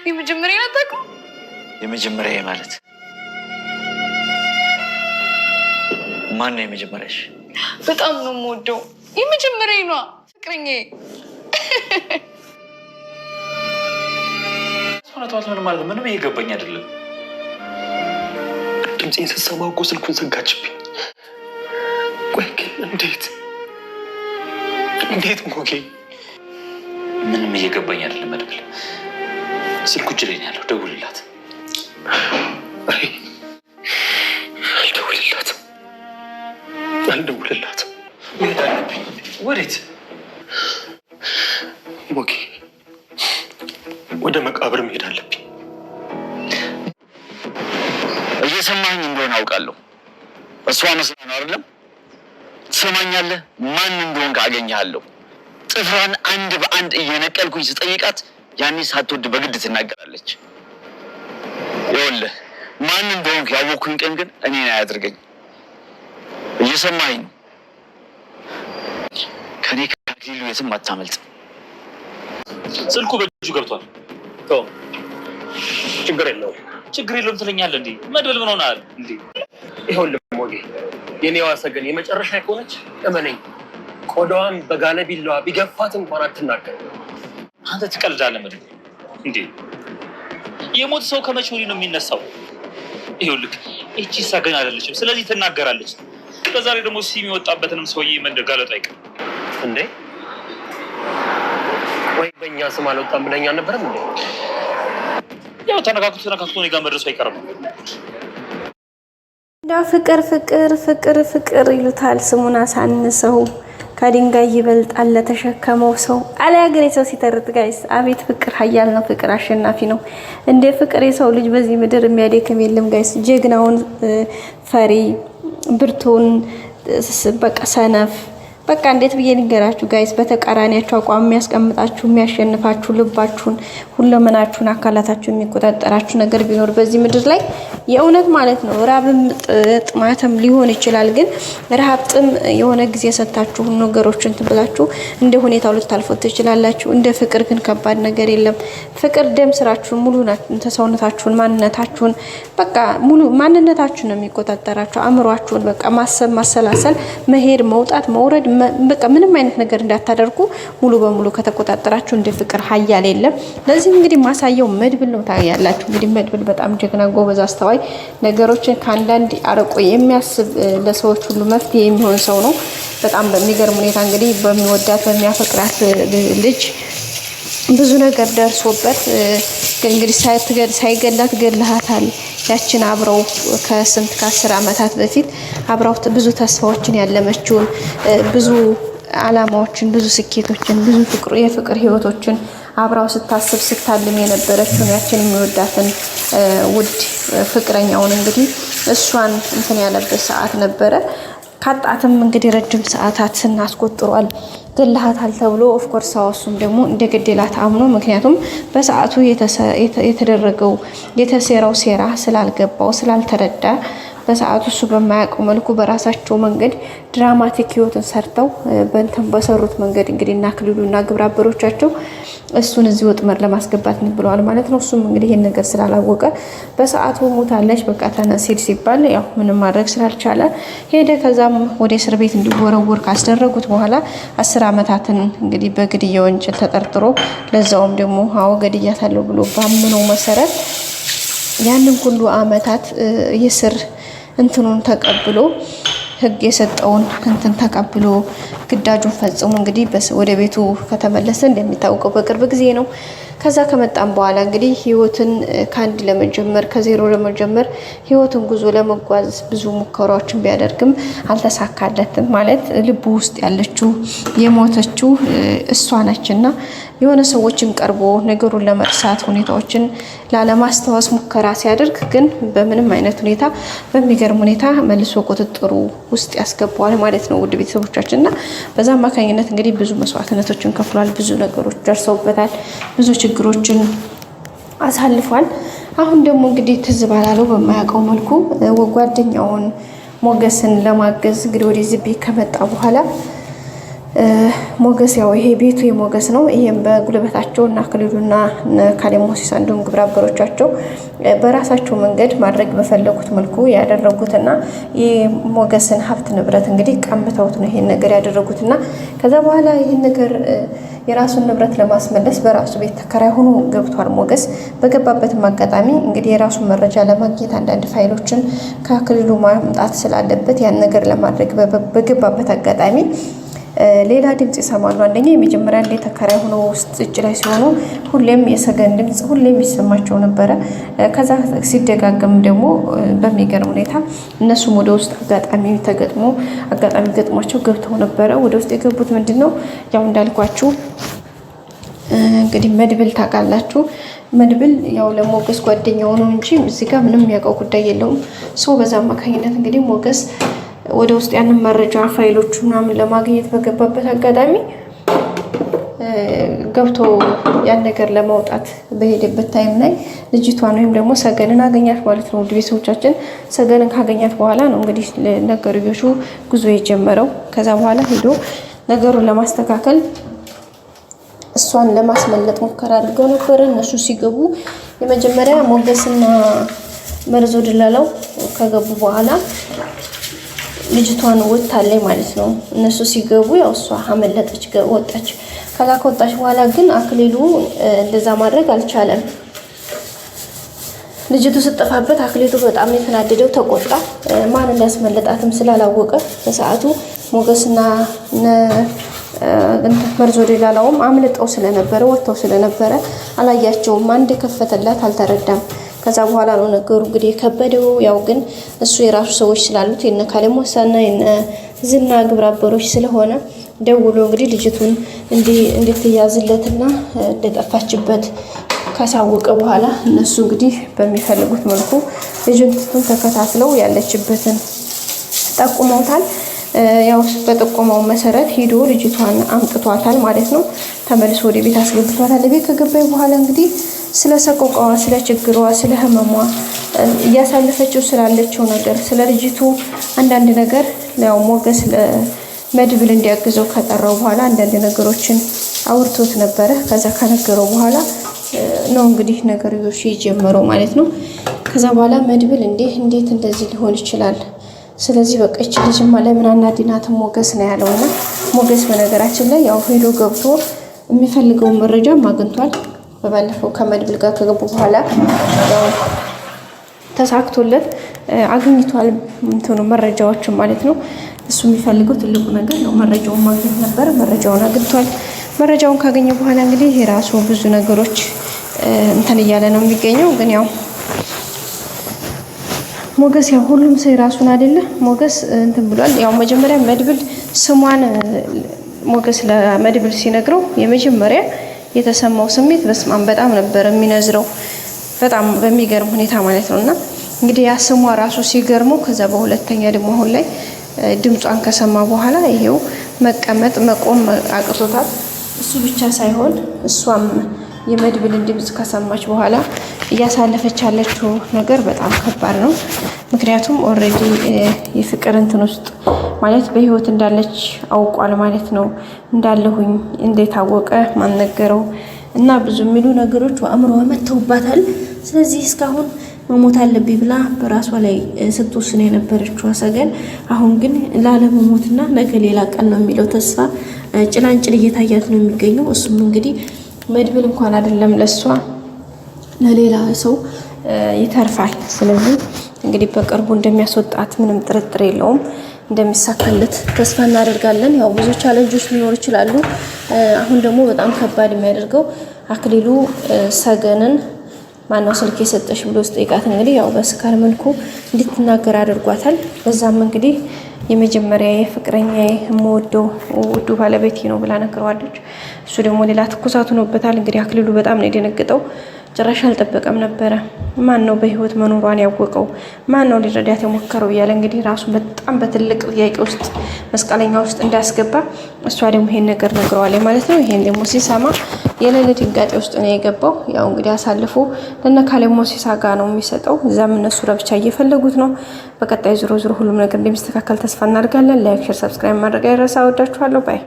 የመጀመሪያ ናታኩ የመጀመሪያ ማለት ማን ነው የመጀመሪያሽ? በጣም ነው የምወደው። የመጀመሪያ ነው ፍቅረኛዬ። ሆነቷት ምን ማለት ምንም እየገባኝ አይደለም። ድምፄን ስትሰማ እኮ ስልኩን ዘጋችብኝ። ቆይ ግን እንዴት ሞጌ? ምንም እየገባኝ አይደለም መድብል። ስልኩ እጅ ላይ ነው ያለው። ደውልላት። አልደውልላትም። መሄድ አለብኝ። ወዴት? ሞጌ ወደ መቃብር መሄድ አለብኝ። እየሰማኝ እንደሆነ አውቃለሁ። እሷ መስሎኝ ነው አይደለም? ትሰማኛለህ? ማን እንደሆንክ አገኘሃለሁ። ጥፍሯን አንድ በአንድ እየነቀልኩኝ ስጠይቃት ያኔ ሳትወድ በግድ ትናገራለች። ይኸውልህ ማን እንደሆንክ ያወቅኩኝ ቀን ግን እኔን አያድርገኝ። እየሰማኝ ነው? ከኔ ከአክሊሉ የትም አታመልጥ። ስልኩ በእጁ ገብቷል። ችግር የለውም ትለኛለህ እንዴ? መድብል ምን ሆነሃል እንዴ? ይኸውልህ ሞጌ፣ የኔዋ ሰገን የመጨረሻ ከሆነች እመነኝ፣ ቆዳዋን በጋለ ቢላዋ ቢገፋት እንኳን አትናገር። አንተ ትቀልዳለህ መድብል እንዴ? የሞት ሰው ከመቼ ወዲህ ነው የሚነሳው? ይኸውልህ እቺ ሰገን አይደለችም፣ ስለዚህ ትናገራለች። በዛሬ ደግሞ ሲም የወጣበትንም ሰውዬ መደጋለጡ አይቀርም እንዴ? ወይ በእኛ ስም አልወጣም ብለኛ አልነበረም እንዴ? ያው ተነካክቶ እኔ ጋር መድረሱ አይቀርም። እንዳው ፍቅር ይሉታል ስሙን አሳንሰው ከድንጋይ ይበልጣል ለተሸከመው ሰው አለ ያገሬ ሰው ሲተርት ጋይስ። አቤት ፍቅር ኃያል ነው፣ ፍቅር አሸናፊ ነው። እንደ ፍቅር የሰው ልጅ በዚህ ምድር የሚያደክም የለም ጋይስ። ጀግናውን ፈሪ፣ ብርቱን በቃ ሰነፍ በቃ እንዴት ብዬ ልንገራችሁ ጋይስ። በተቃራኒያችሁ አቋም የሚያስቀምጣችሁ የሚያሸንፋችሁ ልባችሁን፣ ሁለመናችሁን፣ አካላታችሁን የሚቆጣጠራችሁ ነገር ቢኖር በዚህ ምድር ላይ የእውነት ማለት ነው ራብም ጥማትም ሊሆን ይችላል። ግን ረሃብ ጥም የሆነ ጊዜ ሰጣችሁ ነገሮችን ትብላችሁ እንደ ሁኔታው ልታልፉት ትችላላችሁ። እንደ ፍቅር ግን ከባድ ነገር የለም። ፍቅር ደም ስራችሁን ሙሉ ተሰውነታችሁን፣ ማንነታችሁን በቃ ሙሉ ማንነታችሁን ነው የሚቆጣጠራችሁ። አእምሯችሁን በቃ ማሰብ፣ ማሰላሰል፣ መሄድ፣ መውጣት፣ መውረድ በቃ ምንም አይነት ነገር እንዳታደርጉ ሙሉ በሙሉ ከተቆጣጠራችሁ እንደ ፍቅር ኃያል የለም። ለዚህ እንግዲህ ማሳየው መድብል ነው። ታያላችሁ እንግዲህ መድብል በጣም ጀግና ጎበዝ አስተዋይ ነገሮችን ከአንዳንድ አርቆ የሚያስብ ለሰዎች ሁሉ መፍትሄ የሚሆን ሰው ነው። በጣም በሚገርም ሁኔታ እንግዲህ በሚወዳት በሚያፈቅራት ልጅ ብዙ ነገር ደርሶበት እንግዲህ ሳይገላት ገለሃታል። ያችን አብረው ከስንት ከ10 ዓመታት በፊት አብረው ብዙ ተስፋዎችን ያለመችውን ብዙ አላማዎችን ብዙ ስኬቶችን ብዙ የፍቅር ህይወቶችን አብራው ስታስብ ስታልም የነበረችውን ያችን የሚወዳትን ውድ ፍቅረኛውን እንግዲህ እሷን እንትን ያለበት ሰዓት ነበረ። ካጣትም እንግዲህ ረጅም ሰዓታትን አስቆጥሯል። ገለሃታል ተብሎ ኦፍ ኮርስ አወሱም ደግሞ እንደገደላት አምኖ ምክንያቱም በሰዓቱ የተደረገው የተሰራው ሴራ ስላልገባው ስላልተረዳ በሰዓቱ እሱ በማያውቀው መልኩ በራሳቸው መንገድ ድራማቲክ ህይወትን ሰርተው በእንተም በሰሩት መንገድ እንግዲህ እና አክሊሉና ግብረ አበሮቻቸው እሱን እዚህ ወጥመር ለማስገባት ነው ብለዋል ማለት ነው። እሱም እንግዲህ ይሄን ነገር ስላላወቀ በሰዓቱ ሞታለች በቃ ተነሲል ሲባል ያው ምንም ማድረግ ስላልቻለ ሄደ። ከዛም ወደ እስር ቤት እንዲወረወር ካስደረጉት በኋላ 10 ዓመታትን እንግዲህ በግድያ ወንጀል ተጠርጥሮ ለዛውም ደግሞ አዎ ገድያታለሁ ብሎ ባመነው መሰረት ያንን ሁሉ ዓመታት የስር እንትኑን ተቀብሎ ህግ የሰጠውን እንትን ተቀብሎ ግዳጁን ፈጽሞ እንግዲህ ወደ ቤቱ ከተመለሰ እንደሚታወቀው በቅርብ ጊዜ ነው። ከዛ ከመጣም በኋላ እንግዲህ ህይወትን ከአንድ ለመጀመር ከዜሮ ለመጀመር ህይወትን ጉዞ ለመጓዝ ብዙ ሙከራዎችን ቢያደርግም አልተሳካለትም። ማለት ልቡ ውስጥ ያለችው የሞተችው እሷ ነችና የሆነ ሰዎችን ቀርቦ ነገሩን ለመርሳት ሁኔታዎችን ላለማስተዋስ ሙከራ ሲያደርግ ግን በምንም አይነት ሁኔታ በሚገርም ሁኔታ መልሶ ቁጥጥሩ ውስጥ ያስገባዋል ማለት ነው። ውድ ቤተሰቦቻችንና በዛ አማካኝነት እንግዲህ ብዙ መስዋዕትነቶችን ከፍሏል። ብዙ ነገሮች ደርሰውበታል። ብዙ ችግሮችን አሳልፏል። አሁን ደግሞ እንግዲህ ትዝ ባላለው በማያውቀው መልኩ ጓደኛውን ሞገስን ለማገዝ እንግዲህ ወደዚህ ቤት ከመጣ በኋላ ሞገስ ያው ይሄ ቤቱ የሞገስ ነው። ይሄም በጉልበታቸው እና አክሊሉና ካሌብ ሞሲሳ እንዲሁም ግብረ አበሮቻቸው በራሳቸው መንገድ ማድረግ በፈለጉት መልኩ ያደረጉትና የሞገስን ሀብት ንብረት እንግዲህ ቀምተውት ነው ይሄን ነገር ያደረጉትና ከዛ በኋላ ይሄን ነገር የራሱን ንብረት ለማስመለስ በራሱ ቤት ተከራይ ሆኖ ገብቷል። ሞገስ በገባበትም አጋጣሚ እንግዲህ የራሱን መረጃ ለማግኘት አንዳንድ ፋይሎችን ከአክሊሉ ማምጣት ስላለበት ያን ነገር ለማድረግ በገባበት አጋጣሚ ሌላ ድምጽ ይሰማሉ። አንደኛ የመጀመሪያ እንደ ተከራይ ሆኖ ውስጥ እጅ ላይ ሲሆኑ ሁሌም የሰገን ድምጽ ሁሌም ይሰማቸው ነበረ። ከዛ ሲደጋገም ደግሞ በሚገርም ሁኔታ እነሱም ወደ ውስጥ አጋጣሚ ገጥሟቸው ገብተው ነበረ። ወደ ውስጥ የገቡት ምንድነው ያው እንዳልኳችሁ እንግዲህ መድብል ታውቃላችሁ። መድብል ያው ለሞገስ ጓደኛው ነው እንጂ እዚህ ጋር ምንም የሚያውቀው ጉዳይ የለውም። ሰው በዛ አማካኝነት እንግዲህ ሞገስ ወደ ውስጥ ያንን መረጃ ፋይሎቹ ምናምን ለማግኘት በገባበት አጋጣሚ ገብቶ ያን ነገር ለማውጣት በሄደበት ታይም ላይ ልጅቷን ወይም ደግሞ ሰገንን አገኛት ማለት ነው። ውድ ቤተሰቦቻችን ሰገንን ካገኛት በኋላ ነው እንግዲህ ነገርዮሹ ጉዞ የጀመረው። ከዛ በኋላ ሄዶ ነገሩን ለማስተካከል እሷን ለማስመለጥ ሙከራ አድርገው ነበር። እነሱ ሲገቡ የመጀመሪያ ሞገስና መርዞ ድላላው ከገቡ በኋላ ልጅቷን ወጣለች ማለት ነው። እነሱ ሲገቡ ያው እሷ አመለጠች ወጣች። ከዛ ከወጣች በኋላ ግን አክሊሉ እንደዛ ማድረግ አልቻለም። ልጅቱ ስጠፋበት አክሊሉ በጣም የተናደደው ተቆጣ። ማን እንዳስመለጣትም ስላላወቀ በሰዓቱ ሞገስና መርዞ ድላላውም አምልጠው ስለነበረ ወጥተው ስለነበረ አላያቸውም። አንድ ከፈተላት አልተረዳም። ከዛ በኋላ ነው ነገሩ እንግዲህ የከበደው። ያው ግን እሱ የራሱ ሰዎች ስላሉት የነ ካሌብ ሞሲሳና የነ ዝና ግብረ አበሮች ስለሆነ ደውሎ እንግዲህ ልጅቱን እንድትያዝለትና እንደጠፋችበት ካሳወቀ በኋላ እነሱ እንግዲህ በሚፈልጉት መልኩ ልጅቱን ተከታትለው ያለችበትን ጠቁመውታል። ያው በጠቆመው መሰረት ሄዶ ልጅቷን አምጥቷታል ማለት ነው። ተመልሶ ወደ ቤት አስገብቷታል። ቤት ከገባይ በኋላ እንግዲህ ስለ ሰቆቃዋ፣ ስለ ችግሯ፣ ስለ ህመሟ እያሳለፈችው ስላለችው ነገር ስለ ልጅቱ አንዳንድ ነገር ያው ሞገስ ለመድብል እንዲያግዘው ከጠራው በኋላ አንዳንድ ነገሮችን አውርቶት ነበረ። ከዛ ከነገረው በኋላ ነው እንግዲህ ነገርዮሽ የጀመረው ማለት ነው። ከዛ በኋላ መድብል እንዴት እንደዚህ ሊሆን ይችላል? ስለዚህ በቃ እቺ ልጅማ ለምን አናድናትም ሞገስ ነው ያለውና ሞገስ በነገራችን ላይ ያው ሄዶ ገብቶ የሚፈልገውን መረጃም አግኝቷል። በባለፈው ከመድብል ጋር ከገቡ በኋላ ያው ተሳክቶለት አግኝቷል መረጃዎችን ማለት ነው። እሱ የሚፈልገው ትልቁ ነገር ያው መረጃውን ማግኘት ነበር። መረጃውን አግኝቷል። መረጃውን ካገኘ በኋላ እንግዲህ የራሱ ብዙ ነገሮች እያለ ነው የሚገኘው። ግን ያው ሞገስ ያው ሁሉም ሰው የራሱን አይደለ ሞገስ ብሏል። ያው መጀመሪያ መድብል ስሟን ሞገስ ለመድብል ሲነግረው የመጀመሪያ የተሰማው ስሜት በስማም በጣም ነበር የሚነዝረው፣ በጣም በሚገርም ሁኔታ ማለት ነውና እንግዲህ ያ ስሟ ራሱ ሲገርመው ከዛ በሁለተኛ ደግሞ አሁን ላይ ድምጿን ከሰማ በኋላ ይሄው መቀመጥ መቆም አቅቶታል። እሱ ብቻ ሳይሆን እሷም የመድብልን ድምጽ ከሰማች በኋላ እያሳለፈች ያለችው ነገር በጣም ከባድ ነው። ምክንያቱም ኦልሬዲ የፍቅር ውስጥ ማለት በህይወት እንዳለች አውቋል ማለት ነው። እንዳለሁኝ እንደታወቀ ማን ነገረው እና ብዙ የሚሉ ነገሮች አእምሮዋ መተውባታል። ስለዚህ እስካሁን መሞት አለብኝ ብላ በራሷ ላይ ስትወስን የነበረችው ሰገን አሁን ግን ላለመሞትና ነገ ሌላ ቀን ነው የሚለው ተስፋ ጭላንጭል እየታያት ነው የሚገኘው። እሱም እንግዲህ መድብል እንኳን አይደለም ለሷ ለሌላ ሰው ይተርፋል። ስለዚህ እንግዲህ በቅርቡ እንደሚያስወጣት ምንም ጥርጥር የለውም፣ እንደሚሳካለት ተስፋ እናደርጋለን። ያው ብዙ ቻሌንጆች ሊኖሩ ይችላሉ። አሁን ደግሞ በጣም ከባድ የሚያደርገው አክሊሉ ሰገንን ማነው ስልክ የሰጠሽ ብሎ ስጠይቃት እንግዲህ ያው በስካር መልኩ እንድትናገር አድርጓታል። በዛም እንግዲህ የመጀመሪያ ፍቅረኛ የምወደው ውዱ ባለቤቴ ነው ብላ ነግረዋለች። እሱ ደግሞ ሌላ ትኩሳት ሆኖበታል። እንግዲህ አክሊሉ በጣም ነው የደነገጠው። ጭራሽ አልጠበቀም ነበረ። ማን ነው በህይወት መኖሯን ያወቀው? ማን ነው ሊረዳት የሞከረው? እያለ እንግዲህ ራሱ በጣም በትልቅ ጥያቄ ውስጥ መስቀለኛ ውስጥ እንዳያስገባ እሷ ደግሞ ይሄን ነገር ነግረዋለች ማለት ነው። ይሄን ደግሞ ሲሰማ የሌለ ድንጋጤ ውስጥ ነው የገባው። ያው እንግዲህ አሳልፎ ለነ ካሌብ ሞሲሳ ጋር ነው የሚሰጠው። እዛም እነሱ ለብቻ እየፈለጉት ነው። በቀጣይ ዞሮ ሁሉም ነገር እንደሚስተካከል ተስፋ እናደርጋለን። ላይክ፣ ሼር፣ ሰብስክራይብ ማድረግ አይረሳ። ወዳችኋለሁ። ባይ